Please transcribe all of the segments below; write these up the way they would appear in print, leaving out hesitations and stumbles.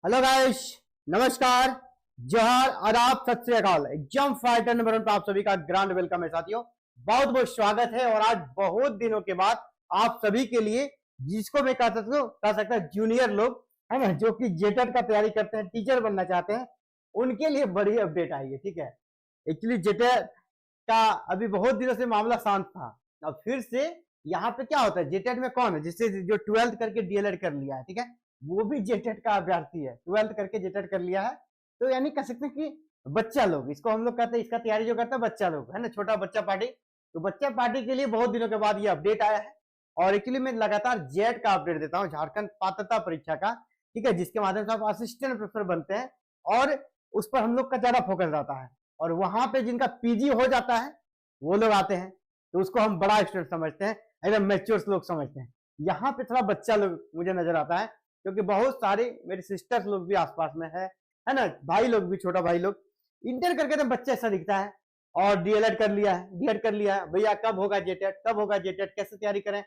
Hello guys, नमस्कार, जोहार, आदाब, सत श्री अकाल। एग्जाम फाइटर नंबर 1 पर आप सभी का ग्रांड वेलकम है साथियों। बहुत बहुत स्वागत है। और आज बहुत दिनों के बाद आप सभी के लिए, जिसको मैं कह सकता जूनियर लोग है ना, जो कि जेटेट का तैयारी करते हैं, टीचर बनना चाहते हैं, उनके लिए बड़ी अपडेट आई है। ठीक है, एक्चुअली जेटेट का अभी बहुत दिनों से मामला शांत था। अब फिर से यहाँ पे क्या होता है, जेटेट में कौन है जिससे जो 12th करके डीएलएड कर लिया है, ठीक है, वो भी जेटेट का अभ्यर्थी है। 12th करके जेटेट कर लिया है, तो यानी कह सकते हैं कि बच्चा लोग, इसको हम लोग कहते हैं, इसका तैयारी जो करता है बच्चा लोग, है ना, छोटा बच्चा पार्टी। तो बच्चा पार्टी के लिए बहुत दिनों के बाद ये अपडेट आया है। और एक्चुअली मैं लगातार जेट का अपडेट देता हूँ, झारखंड पात्रता परीक्षा का, ठीक है, जिसके माध्यम से आप असिस्टेंट प्रोफेसर बनते हैं और उस पर हम लोग का ज्यादा फोकस रहता है। और वहां पे जिनका पीजी हो जाता है वो लोग आते हैं, तो उसको हम बड़ा स्टूडेंट समझते हैं, एकदम मैच्योर लोग समझते हैं। यहाँ पे थोड़ा बच्चा लोग मुझे नजर आता है, क्योंकि बहुत सारे मेरे सिस्टर्स लोग भी आसपास में है ना, भाई लोग भी, छोटा भाई लोग इंटर करके तो बच्चा ऐसा दिखता है और डीएलएड कर लिया है, डीएड कर लिया है, भैया कब होगा जेटेट, कब होगा जेटेट, कैसे तैयारी करें,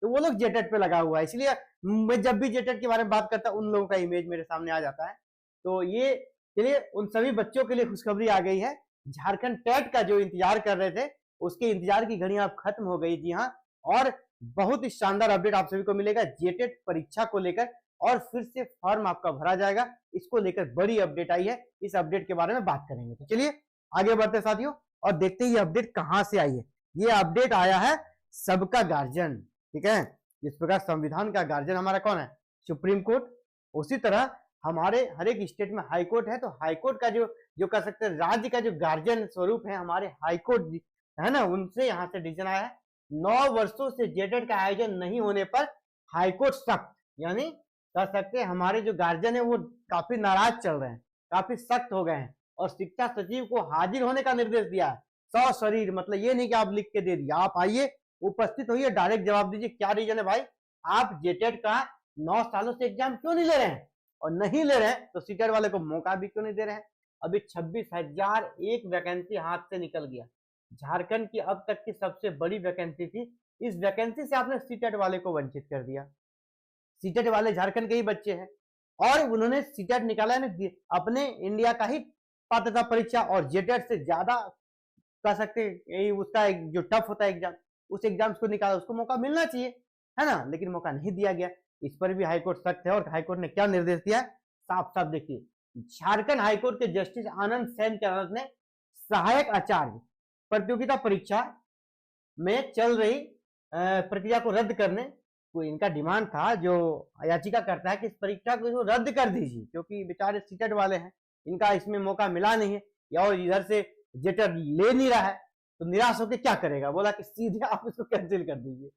तो वो लोग जेटेट पे लगा हुआ है। इसलिए मैं जब भी जेटेट के बारे में बात करता हूँ, उन लोगों का इमेज मेरे सामने आ जाता है। तो ये चलिए, उन सभी बच्चों के लिए खुशखबरी आ गई है। झारखंड टेट का जो इंतजार कर रहे थे, उसके इंतजार की घड़ी अब खत्म हो गई। जी हाँ, और बहुत ही शानदार अपडेट आप सभी को मिलेगा जेटेट परीक्षा को लेकर, और फिर से फॉर्म आपका भरा जाएगा। इसको लेकर बड़ी अपडेट आई है, इस अपडेट के बारे में बात करेंगे। तो चलिए आगे बढ़ते साथियों, और देखते हैं ये अपडेट कहां से आई है। ये अपडेट आया है सबका गार्जियन, ठीक है। जिस प्रकार संविधान का गार्जियन हमारा कौन है, सुप्रीम कोर्ट, उसी तरह हमारे हर एक स्टेट में हाई कोर्ट है। तो हाई कोर्ट का जो कह सकते हैं राज्य का जो गार्जियन स्वरूप है हमारे हाई कोर्ट है ना, उनसे यहाँ से डिसीजन आया है। 9 वर्षों से जेटेट का आयोजन नहीं होने पर हाईकोर्ट सख्त, यानी कह सकते हैं हमारे जो गार्जियन है वो काफी नाराज चल रहे हैं, काफी सख्त हो गए हैं, और शिक्षा सचिव को हाजिर होने का निर्देश दिया है। सशरीर, मतलब ये नहीं कि आप लिख के दे दिया, आप आइए, उपस्थित होइए, डायरेक्ट जवाब दीजिए। क्या रीजन है भाई, आप जेटेट का 9 सालों से एग्जाम क्यों नहीं ले रहे हैं, और नहीं ले रहे हैं तो सीटेट वाले को मौका भी क्यों नहीं दे रहे हैं। अभी 26,001 वैकेंसी हाथ से निकल गया। झारखंड की अब तक की सबसे बड़ी वैकेंसी थी। इस वैकेंसी से आपने सीटेट वाले को वंचित कर दिया। सीटेट वाले झारखंड के ही बच्चे हैं, और उन्होंने सीटेट निकाला है अपने इंडिया का ही पात्रता परीक्षा, और जेटेट से ज्यादा कह सकते हैं उसका जो टफ होता है एग्जाम, उस एग्जाम को निकाला, उसको मौका मिलना चाहिए, है ना, लेकिन मौका नहीं दिया गया। इस पर भी हाईकोर्ट सख्त है, और हाईकोर्ट ने क्या निर्देश दिया है, साफ साफ देखिए। झारखंड हाईकोर्ट के जस्टिस आनंद सेन की अदालत ने सहायक आचार्य प्रतियोगिता परीक्षा में चल रही प्रक्रिया को रद्द करने को, इनका डिमांड था, जो याचिका करता है कि इस परीक्षा को रद्द कर दीजिए, क्योंकि बेचारे सीटेट वाले हैं, इनका इसमें मौका मिला नहीं है, या और इधर से जेटेट ले नहीं रहा है, तो निराश होकर क्या करेगा, बोला कि सीधे आप इसको कैंसिल कर दीजिए,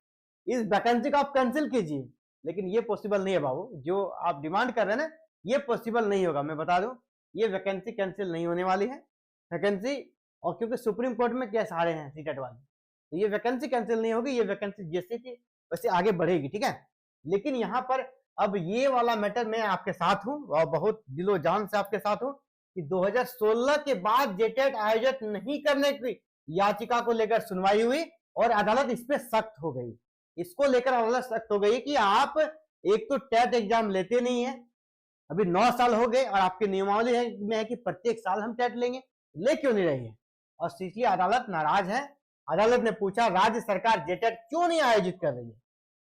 इस वैकेंसी को आप कैंसिल कीजिए। लेकिन ये पॉसिबल नहीं है बाबू, जो आप डिमांड कर रहे हैं ना, ये पॉसिबल नहीं होगा। मैं बता दूं, ये वैकेंसी कैंसिल नहीं होने वाली है वैकेंसी, और क्योंकि सुप्रीम कोर्ट में केस हारे हैं सीटेट वाले, तो ये वैकेंसी कैंसिल नहीं होगी, ये वैकेंसी जैसे कि वैसे आगे बढ़ेगी, ठीक है। लेकिन यहाँ पर अब ये वाला मैटर मैं आपके साथ हूँ, और बहुत दिलो जान से आपके साथ हूँ, कि 2016 के बाद जेटेट आयोजित नहीं करने की याचिका को लेकर सुनवाई हुई, और अदालत इस पे सख्त हो गई। इसको लेकर अदालत सख्त हो गई कि आप एक तो टेट एग्जाम लेते नहीं है, अभी 9 साल हो गए, और आपकी नियमावली में है कि प्रत्येक साल हम टेट लेंगे, ले क्यों नहीं रही है, और इसलिए अदालत नाराज है। अदालत ने पूछा राज्य सरकार जेटेट क्यों नहीं आयोजित कर रही है,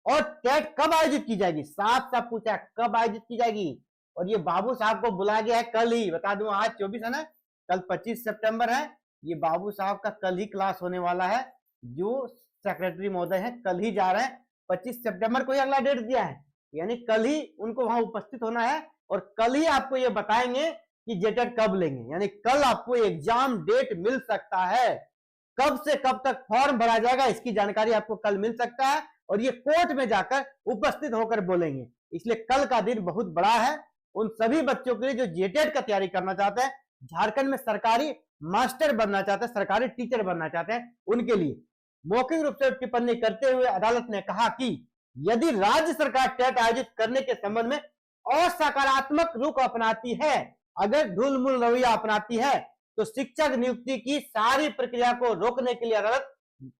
और टेट कब आयोजित की जाएगी, साफ साफ पूछा कब आयोजित की जाएगी। और ये बाबू साहब को बुलाया गया है कल ही, बता दूं आज 24 है ना, कल 25 सितंबर है, ये बाबू साहब का कल ही क्लास होने वाला है। जो सेक्रेटरी महोदय है कल ही जा रहे हैं, 25 सितंबर को ही अगला डेट दिया है, यानी कल ही उनको वहां उपस्थित होना है, और कल ही आपको ये बताएंगे कि जेटेट कब लेंगे, यानी कल आपको एग्जाम डेट मिल सकता है। कब से कब तक फॉर्म भरा जाएगा इसकी जानकारी आपको कल मिल सकता है, और ये कोर्ट में जाकर उपस्थित होकर बोलेंगे। इसलिए कल का दिन बहुत बड़ा है उन सभी बच्चों के लिए जो जेटेट का तैयारी करना चाहते हैं, झारखंड में सरकारी मास्टर बनना चाहते हैं, सरकारी टीचर बनना चाहते हैं, उनके लिए। मौखिक रूप से टिप्पणी करते हुए अदालत ने कहा कि यदि राज्य सरकार टेट आयोजित करने के संबंध में असकारात्मक रुख अपनाती है, अगर ढुलमुल रवैया अपनाती है, तो शिक्षक नियुक्ति की सारी प्रक्रिया को रोकने के लिए अदालत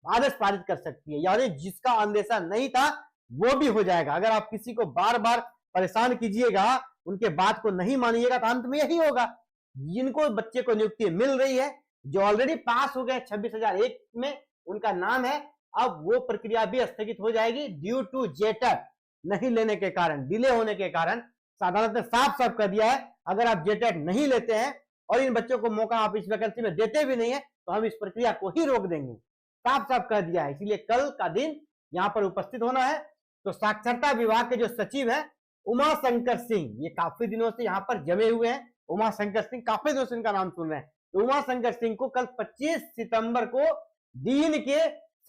आदेश पारित कर सकती है। यानी जिसका अंदेशा नहीं था वो भी हो जाएगा। अगर आप किसी को बार बार परेशान कीजिएगा उनके बात को नहीं मानिएगा तो अंत में यही होगा। जिनको बच्चे को नियुक्ति मिल रही है, जो ऑलरेडी पास हो गए 26,001 में उनका नाम है, अब वो प्रक्रिया भी स्थगित हो जाएगी ड्यू टू जेटेट नहीं लेने के कारण, डिले होने के कारण। अदालत ने साफ साफ कर दिया है, अगर आप जेटेट नहीं लेते हैं और इन बच्चों को मौका आप इस वैकेंसी में देते भी नहीं है तो हम इस प्रक्रिया को ही रोक देंगे, साफ साफ कर दिया है। इसलिए कल का दिन यहाँ पर उपस्थित होना है। तो साक्षरता विभाग के जो सचिव है उमा शंकर सिंह, ये काफी दिनों से यहाँ पर जमे हुए हैं। उमा शंकर सिंह, काफी दिनों से इनका नाम सुन रहे हैं। तो उमा शंकर सिंह को कल 25 सितंबर को दिन के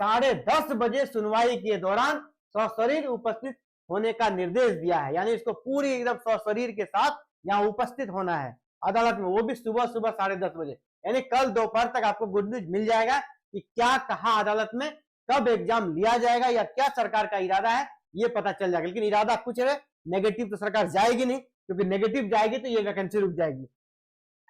10:30 बजे सुनवाई के दौरान सशरीर उपस्थित होने का निर्देश दिया है। यानी इसको पूरी एकदम सशरीर के साथ यहाँ उपस्थित होना है अदालत में, वो भी सुबह 10:30 बजे। यानी कल दोपहर तक आपको गुड न्यूज मिल जाएगा कि क्या कहा अदालत में, कब एग्जाम लिया जाएगा या क्या सरकार का इरादा है, ये पता चल जाएगा। लेकिन इरादा कुछ है, नेगेटिव तो सरकार जाएगी नहीं, क्योंकि नेगेटिव जाएगी तो ये वैकेंसी रुक जाएगी।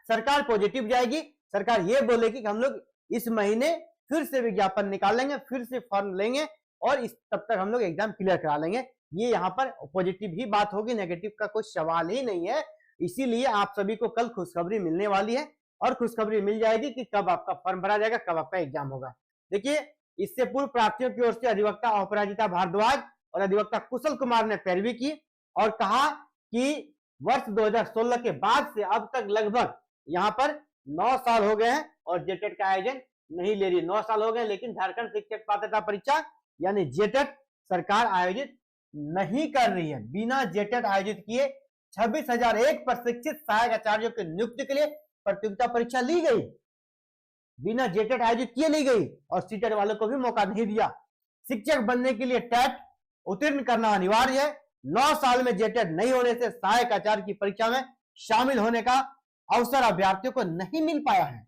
सरकार पॉजिटिव जाएगी, सरकार ये बोलेगी कि हम लोग इस महीने फिर से विज्ञापन निकालेंगे, फिर से फॉर्म लेंगे और तब तक हम लोग एग्जाम क्लियर करा लेंगे। ये यहाँ पर पॉजिटिव ही बात होगी, नेगेटिव का कोई सवाल ही नहीं है। इसीलिए आप सभी को कल खुशखबरी मिलने वाली है और खुशखबरी मिल जाएगी कि कब आपका फॉर्म भरा जाएगा, कब आपका एग्जाम होगा। देखिए, इससे पूर्व प्रार्थियों की ओर से अधिवक्ता अपराजिता भारद्वाज और अधिवक्ता कुशल कुमार ने पैरवी की और कहा कि वर्ष 2016 के बाद से अब तक लगभग यहाँ पर 9 साल हो गए हैं और जेटेट का आयोजन नहीं ले रही। 9 साल हो गए, लेकिन झारखंड शिक्षक पात्रता परीक्षा यानी जेटेट सरकार आयोजित नहीं कर रही है। बिना जेटेट आयोजित किए 26,001 प्रशिक्षित सहायक आचार्यों की नियुक्ति के लिए प्रतियोगिता परीक्षा ली गई, बिना जेटेट आयोजित किए ली गई और सीटेट वालों को भी मौका नहीं दिया। शिक्षक बनने के लिए टेट उत्तीर्ण करना अनिवार्य है। 9 साल में जेटेट नहीं होने से सहायक आचार्य की परीक्षा में शामिल होने का अवसर अभ्यर्थियों को नहीं मिल पाया है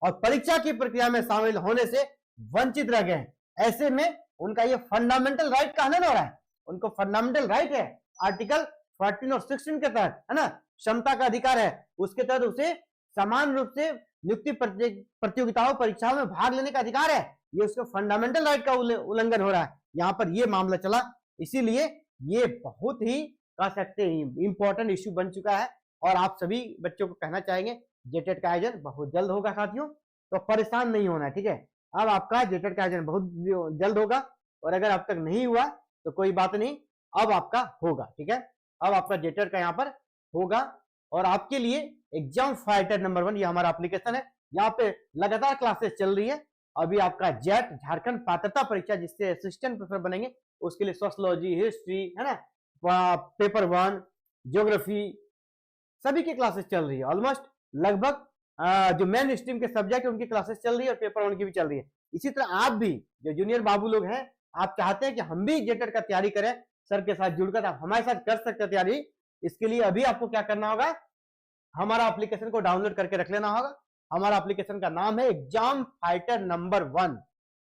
और परीक्षा की प्रक्रिया में शामिल होने से वंचित रह गए। ऐसे में उनका ये फंडामेंटल राइट का हनन हो रहा है। उनको फंडामेंटल राइट है, आर्टिकल 14 और 16 के तहत, है ना, क्षमता का अधिकार है, उसके तहत उसे समान रूप से नियुक्ति प्रतियोगिताओं परीक्षाओं में भाग लेने का अधिकार है। ये उसके फंडामेंटल राइट का उल्लंघन हो रहा है, यहाँ पर ये मामला चला। इसीलिए ये बहुत ही कह सकते हैं इंपॉर्टेंट इश्यू बन चुका है और आप सभी बच्चों को कहना चाहेंगे जेटेट का आयोजन बहुत जल्द होगा साथियों, तो परेशान नहीं होना है, ठीक है। अब आपका जेटेट का आयोजन बहुत जल्द होगा और अगर अब तक नहीं हुआ तो कोई बात नहीं, अब आपका होगा, ठीक है। अब आपका जेटेट का यहाँ पर होगा और आपके लिए एग्जाम फाइटर नंबर 1 ये हमारा एप्लीकेशन है, यहाँ पे लगातार क्लासेस चल रही है। अभी आपका जेट झारखंड पात्रता परीक्षा जिससे असिस्टेंट प्रोफेसर बनेंगे उसके लिए सोशियोलॉजी, हिस्ट्री, है ना, पेपर 1, ज्योग्राफी, सभी की क्लासेस चल रही है। ऑलमोस्ट लगभग जो मेन स्ट्रीम के सब्जेक्ट है उनकी क्लासेस चल रही है और पेपर 1 की भी चल रही है। इसी तरह आप भी जो जूनियर बाबू लोग हैं, आप चाहते हैं कि हम भी जेटेट का तैयारी करें सर के साथ जुड़कर, आप हमारे साथ कर सकते हैं तैयारी। इसके लिए अभी आपको क्या करना होगा, हमारा एप्लीकेशन को डाउनलोड करके रख लेना होगा। हमारा एप्लीकेशन का नाम है exam fighter number 1,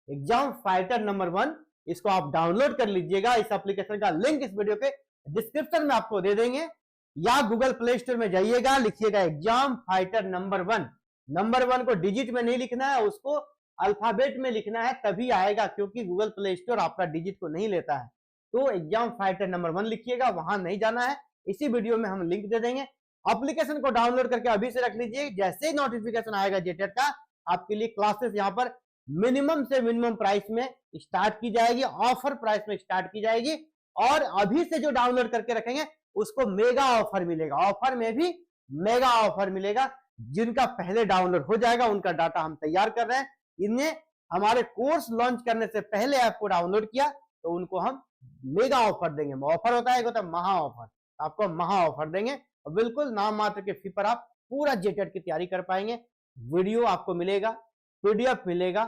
exam fighter number 1। इसको आप डाउनलोड कर लीजिएगा। इस एप्लीकेशन का लिंक इस वीडियो के डिस्क्रिप्शन में आपको दे देंगे या गूगल प्ले स्टोर में जाइएगा, लिखिएगा एग्जाम फाइटर नंबर 1। नंबर 1 को डिजिट में नहीं लिखना है, उसको अल्फाबेट में लिखना है, तभी आएगा, क्योंकि गूगल प्ले स्टोर आपका डिजिट को नहीं लेता है। तो एग्जाम फाइटर नंबर 1 लिखिएगा, वहां नहीं जाना है। इसी वीडियो में हम लिंक दे देंगे। एप्लीकेशन को डाउनलोड करके अभी से रख लीजिए। जैसे ही नोटिफिकेशन आएगा जेटेट का, आपके लिए क्लासेस यहाँ पर मिनिमम से मिनिमम प्राइस में स्टार्ट की जाएगी, ऑफर प्राइस में स्टार्ट की जाएगी और अभी से जो डाउनलोड करके रखेंगे उसको मेगा ऑफर मिलेगा। ऑफर में भी मेगा ऑफर मिलेगा। जिनका पहले डाउनलोड हो जाएगा उनका डाटा हम तैयार कर रहे हैं। इन्हें हमारे कोर्स लॉन्च करने से पहले ऐप को डाउनलोड किया तो उनको हम मेगा ऑफर देंगे। ऑफर होता है, होता है महा ऑफर, आपको महा ऑफर देंगे और बिल्कुल नाम मात्र के फी पर आप पूरा जेटेट की तैयारी कर पाएंगे। वीडियो आपको मिलेगा, पीडीएफ मिलेगा,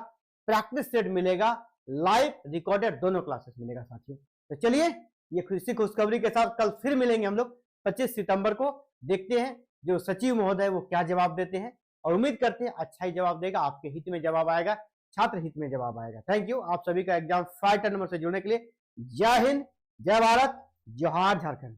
प्रैक्टिस सेट मिलेगा, लाइव रिकॉर्डेड दोनों क्लासेस मिलेगा साथियों। तो चलिए, ये इसी खुशखबरी के साथ कल फिर मिलेंगे हम लोग 25 सितंबर को। देखते हैं जो सचिव महोदय वो क्या जवाब देते हैं और उम्मीद करते हैं अच्छा ही जवाब देगा, आपके हित में जवाब आएगा, छात्र हित में जवाब आएगा। थैंक यू आप सभी का एग्जाम फाइटर नंबर से जुड़ने के लिए। जय हिंद, जय भारत, जोहार झारखंड।